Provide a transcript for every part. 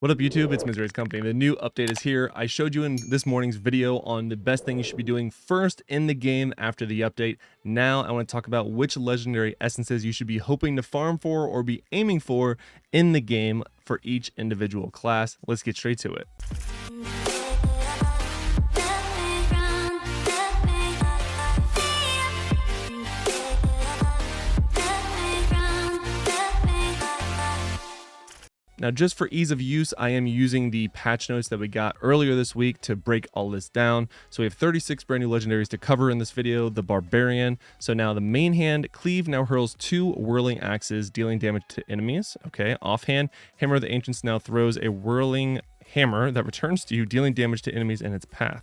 What up YouTube, it's Misery's Company. The new update is here. I showed you in this morning's video on the best thing you should be doing first in the game after the update. Now I want to talk about which legendary essences you should be hoping to farm for or be aiming for in the game for each individual class. Let's get straight to it. Now, just for ease of use, I am using the patch notes that we got earlier this week to break all this down. So we have 36 brand new legendaries to cover in this video. The Barbarian. So now the main hand, Cleave now hurls 2 whirling axes, dealing damage to enemies. Okay, offhand, Hammer of the Ancients now throws a whirling hammer that returns to you, dealing damage to enemies in its path.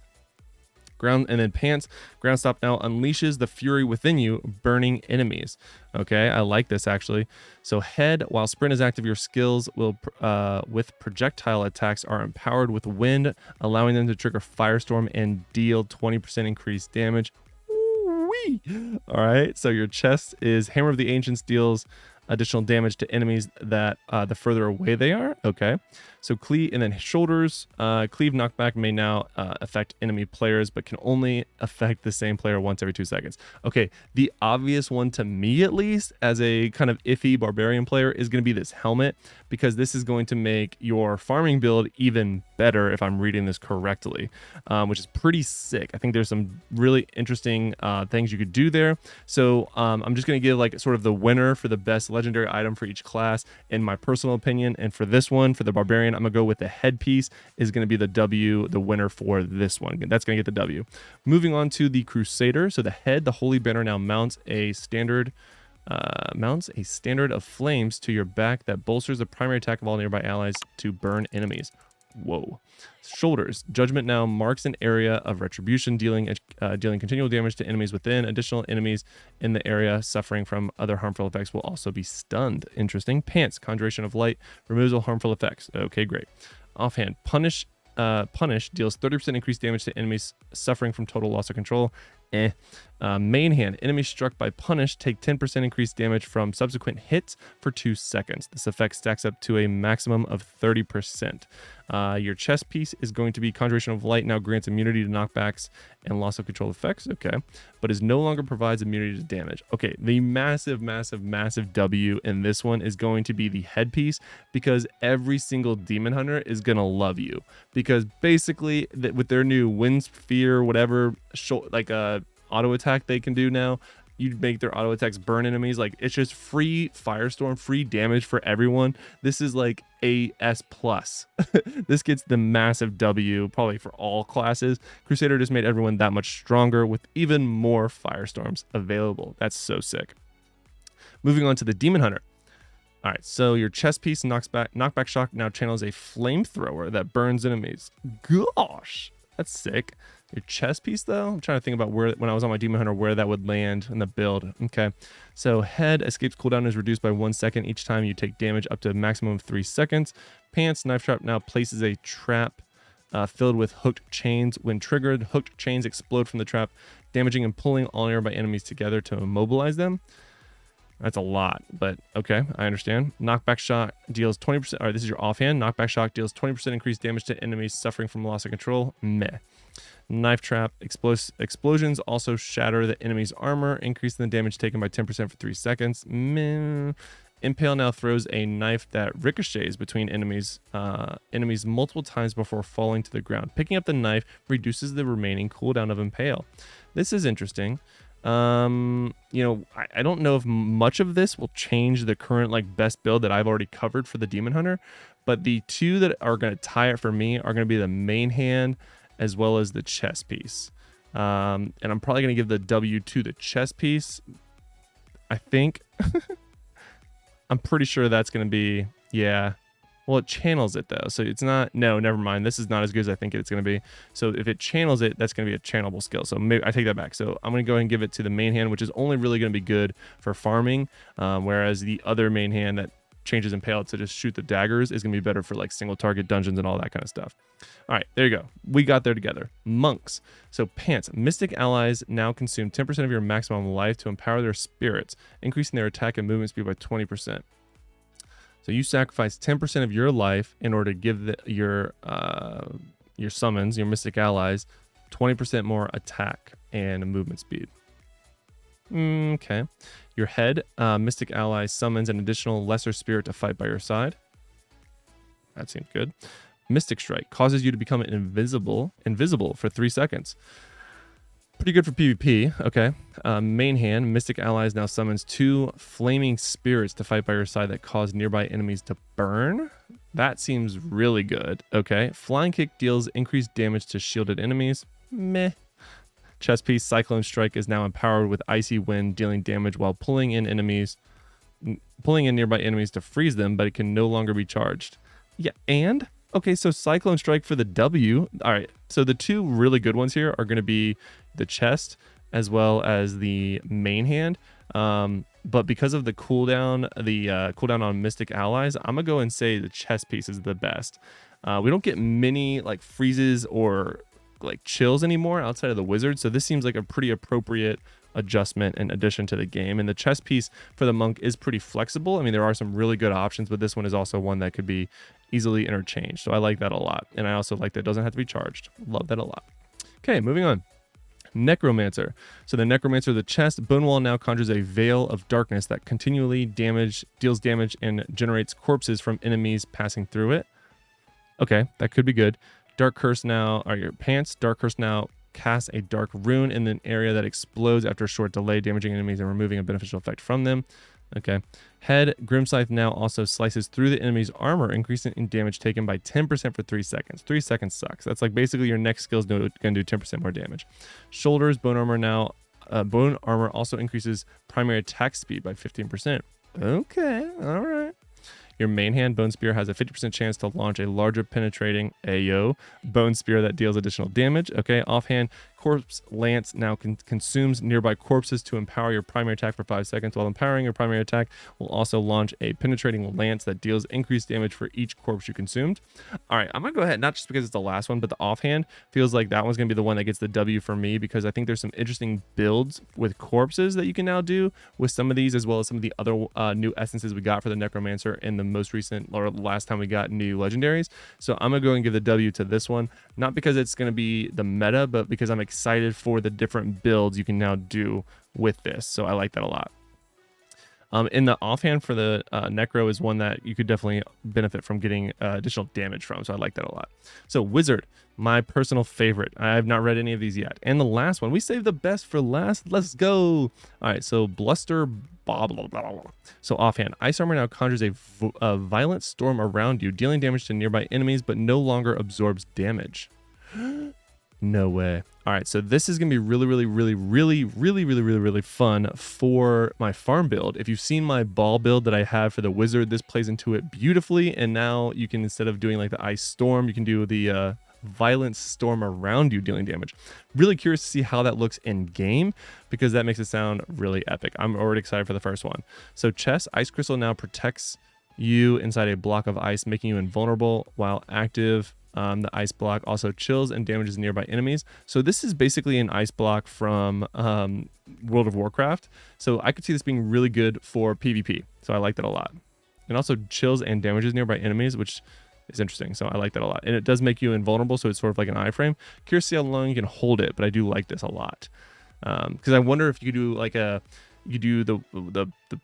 And then Pants, Ground Stop now unleashes the fury within you, burning enemies. Okay, I like this actually. So Head, while Sprint is active, your skills will with projectile attacks are empowered with wind, allowing them to trigger Firestorm and deal 20% increased damage. Woo-wee. All right, so your chest is Hammer of the Ancients deals additional damage to enemies that the further away they are. Okay, so Cleave, and then Shoulders, Cleave knockback may now affect enemy players, but can only affect the same player once every 2 seconds. Okay, the obvious one to me, at least, as a kind of iffy Barbarian player, is going to be this helmet, because this is going to make your farming build even better, if I'm reading this correctly, which is pretty sick. I think there's some really interesting things you could do there. So I'm just going to give like sort of the winner for the best legendary item for each class in my personal opinion. And for this one, for the Barbarian, I'm gonna go with the headpiece is going to be the W, the winner for this one. That's going to get the W. Moving on to the Crusader. So the head, the Holy Banner now mounts a standard of flames to your back that bolsters the primary attack of all nearby allies to burn enemies. Whoa. Shoulders. Judgment now marks an area of retribution, dealing continual damage to enemies within. Additional enemies in the area suffering from other harmful effects will also be stunned. Interesting. Pants. Conjuration of light removes all harmful effects. Okay, great. Offhand. Punish deals 30% increased damage to enemies suffering from total loss of control. Main hand, enemies struck by Punish take 10% increased damage from subsequent hits for 2 seconds. This effect stacks up to a maximum of 30%. Your chest piece is going to be Conjuration of Light, now grants immunity to knockbacks and loss of control effects. Okay, but is no longer provides immunity to damage. Okay, the massive W in this one is going to be the headpiece, because every single demon hunter is gonna love you, because basically with their new wind sphere, whatever, like auto attack they can do now, you make their auto attacks burn enemies. Like, it's just free Firestorm, free damage for everyone. This is like a S+. This gets the massive W probably for all classes. Crusader just made everyone that much stronger with even more Firestorms available. That's so sick. Moving on to the Demon Hunter. All right, so your chest piece knockback shock now channels a flamethrower that burns enemies. Gosh, that's sick. Your chest piece, though, I'm trying to think about where, when I was on my Demon Hunter, where that would land in the build. Okay, so Head, escapes cooldown is reduced by 1 second each time you take damage, up to a maximum of 3 seconds. Pants, knife trap now places a trap filled with hooked chains. When triggered, hooked chains explode from the trap, damaging and pulling all nearby enemies together to immobilize them. That's a lot, but okay, I understand. Knockback shot deals 20%. All right, this is your offhand. Knockback shock deals 20% increased damage to enemies suffering from loss of control. Meh. Knife trap. Explosions also shatter the enemy's armor, increasing the damage taken by 10% for 3 seconds. Meh. Impale now throws a knife that ricochets between enemies multiple times before falling to the ground. Picking up the knife reduces the remaining cooldown of Impale. This is interesting. You know, I don't know if much of this will change the current like best build that I've already covered for the Demon Hunter, but the two that are going to tie it for me are going to be the main hand as well as the chest piece. And I'm probably going to give the W to the chest piece, I think. I'm pretty sure that's going to be, yeah. Well, it channels it though, so it's not, no, never mind. This is not as good as I think it's going to be. So if it channels it, that's going to be a channelable skill. So maybe I take that back. So I'm going to go ahead and give it to the main hand, which is only really going to be good for farming, whereas the other main hand that changes Impale to just shoot the daggers is going to be better for like single target dungeons and all that kind of stuff. All right, there you go. We got there together. Monks. So Pants. Mystic allies now consume 10% of your maximum life to empower their spirits, increasing their attack and movement speed by 20%. So you sacrifice 10% of your life in order to give your summons, your mystic allies, 20% more attack and movement speed. Okay. Your head, mystic ally summons an additional lesser spirit to fight by your side. That seems good. Mystic strike causes you to become invisible for 3 seconds. Pretty good for PvP. Okay. Main hand, mystic allies now summons 2 flaming spirits to fight by your side that cause nearby enemies to burn. That seems really good. Okay. Flying kick deals increased damage to shielded enemies. Meh. Chest piece, cyclone strike is now empowered with icy wind, dealing damage while pulling in nearby enemies to freeze them, but it can no longer be charged. Yeah, and okay, so cyclone strike for the W. All right, so the 2 really good ones here are going to be the chest as well as the main hand. But because of the cooldown, cooldown on mystic allies, I'm gonna go and say the chest piece is the best. We don't get many like freezes or like chills anymore outside of the wizard, so this seems like a pretty appropriate adjustment and addition to the game. And the chest piece for the monk is pretty flexible. I mean, there are some really good options, but this one is also one that could be easily interchanged, so I like that a lot. And I also like that it doesn't have to be charged. Love that a lot. Okay, moving on. Necromancer. So the Necromancer, the chest bone wall now conjures a veil of darkness that continually deals damage and generates corpses from enemies passing through it. Okay, that could be good. Dark Curse now, or your pants, Dark Curse now casts a dark rune in an area that explodes after a short delay, damaging enemies and removing a beneficial effect from them. Okay. Head, Grimscythe now also slices through the enemy's armor, increasing in damage taken by 10% for 3 seconds. 3 seconds sucks. That's like basically your next skill is going to do 10% more damage. Shoulders, Bone Armor also increases primary attack speed by 15%. Okay, all right. Your main hand, Bone Spear, has a 50% chance to launch a larger penetrating Bone Spear that deals additional damage. Okay, offhand, Corpse Lance now consumes nearby corpses to empower your primary attack for 5 seconds. While empowering your primary attack, will also launch a penetrating lance that deals increased damage for each corpse you consumed. All right, I'm going to go ahead, not just because it's the last one, but the offhand feels like that one's going to be the one that gets the W for me, because I think there's some interesting builds with corpses that you can now do with some of these, as well as some of the other new essences we got for the Necromancer in the most recent, or last time we got new legendaries. So I'm going to go and give the W to this one, not because it's going to be the meta, but because I'm excited for the different builds you can now do with this. So I like that a lot. In the offhand for the Necro is one that you could definitely benefit from getting additional damage from. So I like that a lot. So Wizard, my personal favorite. I have not read any of these yet. And the last one, we saved the best for last. Let's go. All right, so Bluster, blah, blah, blah, blah. So offhand, Ice Armor now conjures a violent storm around you, dealing damage to nearby enemies, but no longer absorbs damage. No way. All right, so this is going to be really fun for my farm build. If you've seen my ball build that I have for the wizard, this plays into it beautifully. And now you can, instead of doing like the ice storm, you can do the violent storm around you dealing damage. Really curious to see how that looks in game, because that makes it sound really epic. I'm already excited for the first one. So chest, Ice Crystal now protects you inside a block of ice, making you invulnerable while active. The ice block also chills and damages nearby enemies. So this is basically an ice block from World of Warcraft. So I could see this being really good for PvP. So I like that a lot. It also chills and damages nearby enemies, which is interesting. So I like that a lot. And it does make you invulnerable, so it's sort of like an iframe. Curious to see how long you can hold it, but I do like this a lot. Because I wonder if you could do like you do the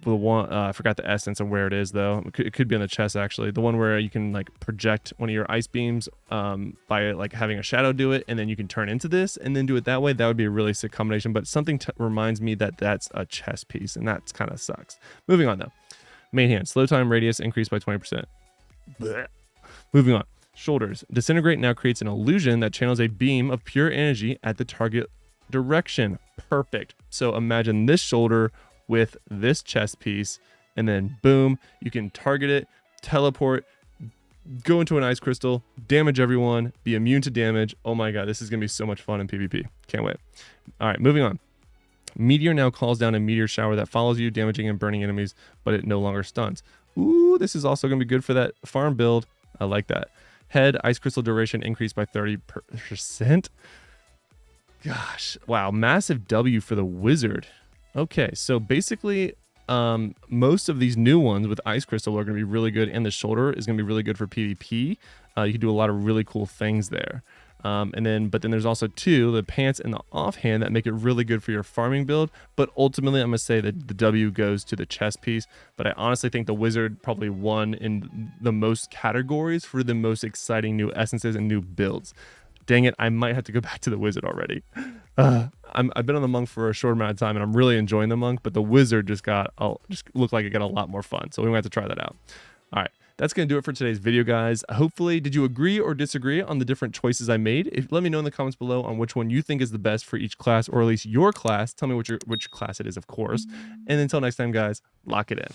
one, I forgot the essence of where it is though. It could be on the chest actually. The one where you can like project one of your ice beams by like having a shadow do it, and then you can turn into this and then do it that way. That would be a really sick combination, but something reminds me that that's a chest piece, and that's kind of sucks. Moving on though. Main hand, slow time radius increased by 20%. Blech. Moving on. Shoulders. Disintegrate now creates an illusion that channels a beam of pure energy at the target direction. Perfect. So imagine this shoulder with this chest piece, and then boom, you can target it, teleport, go into an ice crystal, damage everyone, be immune to damage. Oh my god, this is gonna be so much fun in PvP. Can't wait. All right, moving on. Meteor now calls down a meteor shower that follows you, damaging and burning enemies, but it no longer stuns. Ooh, this is also gonna be good for that farm build. I like that. Head, ice crystal duration increased by 30%. Gosh, wow, massive W for the wizard. Okay, so basically most of these new ones with Ice Crystal are going to be really good, and the shoulder is going to be really good for PvP. You can do a lot of really cool things there. But then there's also the pants and the offhand that make it really good for your farming build. But ultimately, I'm gonna say that the W goes to the chest piece. But I honestly think the wizard probably won in the most categories for the most exciting new essences and new builds. Dang it, I might have to go back to the wizard already. I've been on the monk for a short amount of time, and I'm really enjoying the monk. But the wizard just looked like it got a lot more fun. So we might have to try that out. All right. That's going to do it for today's video, guys. Hopefully, did you agree or disagree on the different choices I made? Let me know in the comments below on which one you think is the best for each class, or at least your class. Tell me which class it is, of course. And until next time, guys, lock it in.